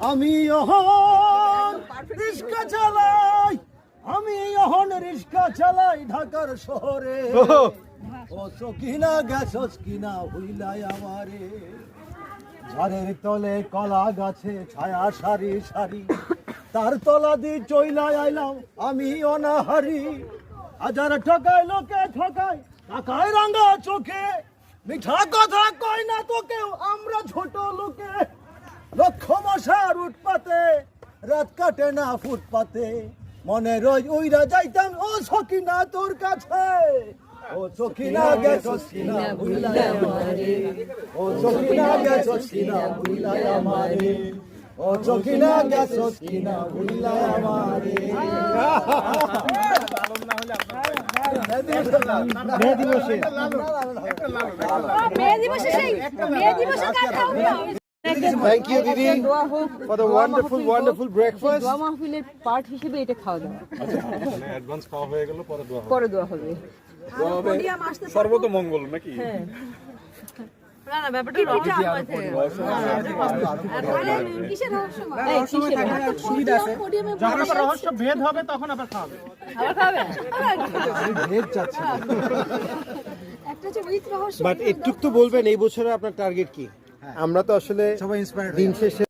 আমি এখন রিক্সা চালাই, আমি এখন রিক্সা চালাই ঢাকার শহরে। ও সকিনা গেছস কিনা হইলাই আমারে, ঝড়ের তলে কলা গাছে ছায়া সারি সারি, তার তলা দিয়ে চইলাই আইলাম আমি অনাহারি। হাজার ঠকায় লোকে ঠকায় টাকায় রাঙা চোখে, মিঠা কথা কয় না তোকেও আমরা ছোট লোকে। লক্ষ মশার উৎপাতে রাত কাটে না ফুটপাতে, মনে রই উইরা যাইতাম ও সকিনা তোর কাছে। ও সকিনা গেছস কিনা ভুলাই আমারে, ও সকিনা গেছস কিনা ভুলাই আমারে, ও সকিনা গেছস কিনা ভুলাই আমারে। Thank you, Didi, for the wonderful breakfast. দোয়া মাহফিলের পার্ট হিসেবে এটা খাওয়া দাওয়া অ্যাডভান্স খাওয়া হয়ে গেল, পরে দোয়া পরে দোয়া হবে। সর্বত মঙ্গল নাকি? হ্যাঁ রহস্য ভেদ হবে তখন আবার খাওয়াবে। বাট একটু তো বলবেন এই বছরে আপনার টার্গেট কি? আমরা তো আসলে সবাই ইন্সপায়ার্ড দিন শেষে